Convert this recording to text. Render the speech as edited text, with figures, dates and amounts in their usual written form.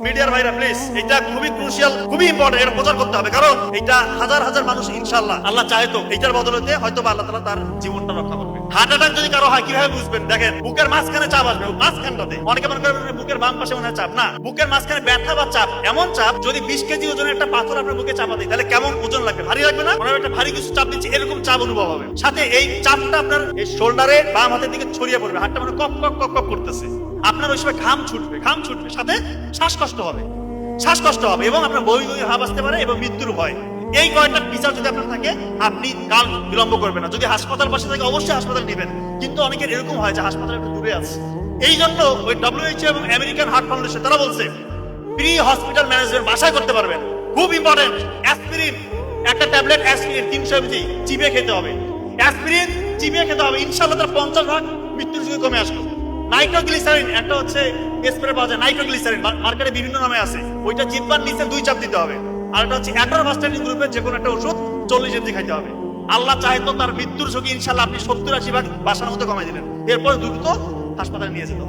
মিডিয়ার ভাইরা প্লিজ, এটা খুবই ক্রুশিয়াল, খুবই ইম্পর্টেন্ট, এটা প্রচার করতে হবে। কারণ এটা হাজার হাজার মানুষ ইনশাআল্লাহ আল্লাহ চাহে তো এটার বদলতে হয়তো আল্লাহ তাআলা তার জীবনটা রক্ষা করবে। হার্ট অ্যাটাক যদি কারো হয় কিভাবে বুঝবেন? দেখেন, বুকের মাঝখানে চাপ আসবে, মাঝখানটাতে। অনেকে মনে করেন বুকের বাম পাশে মনে হয় চাপ, না, বুকের মাঝখানে ব্যথা বা চাপ, এমন চাপ যদি 20 কেজি ওজনের একটা পাথর আপনার বুকে চাপা দেয় তাহলে কেমন ওজন লাগবে? ভারী লাগবে না? মনে হয় একটা ভারী কিছু চাপ দিচ্ছে, এরকম চাপ অনুভব হবে। সাথে এই চাপটা আপনার এই শোল্ডারে বাম হাতের দিকে ছড়িয়ে পড়বে, হাতটা মানে কপ কপ কপ কপ করতেছে। আপনার ওই সময় ঘাম ছুটবে, সাথে শ্বাসকষ্ট হবে এবং আপনার বই ভাব আসতে পারে এবং মৃত্যুর ভয়। এই কয়টা ফিচার যদি আপনার থাকে, আপনি কাল বিলম্ব করবেন না। যদি হাসপাতাল পাশে থাকে অবশ্যই হাসপাতাল নেবেন, কিন্তু অনেকের এরকম হয় যে হাসপাতালে একটু দূরে আছে। এই জন্য ওই WHO এবং আমেরিকান হার্ট ফাউন্ডেশন তারা বলছে প্রি হসপিটাল ম্যানেজমেন্ট বাসায় করতে পারবেন। খুব ইম্পর্টেন্ট, অ্যাসপিরিন, একটা ট্যাবলেট অ্যাসপিরিন 300 mg চিবিয়ে খেতে হবে। অ্যাসপিরিন চিবিয়ে খেতে হবে, ইনশাআল্লাহ তার 50% মৃত্যুর ঝুঁকি কমে আসবে। নাইট্রোগ্লিসারিন একটা হচ্ছে স্প্রে পাওয়া যায়, নাইট্রোগ্লিসারিন মার্কেটে বিভিন্ন নামে আছে। ওইটা জিহ্বার নিচে 2 চাপ দিতে হবে। আর এটা হচ্ছে অ্যাটোরভাস্টাটিন গ্রুপের যে কোনো একটা ওষুধ 40 mg খাইতে হবে। আল্লাহ চাহে তো তার মৃত্যুর ঝুঁকি ইনশাআল্লাহ আপনি 70-80% বাসার মধ্যে কমাই দিলেন, এরপর দ্রুত হাসপাতালে নিয়ে যেতে।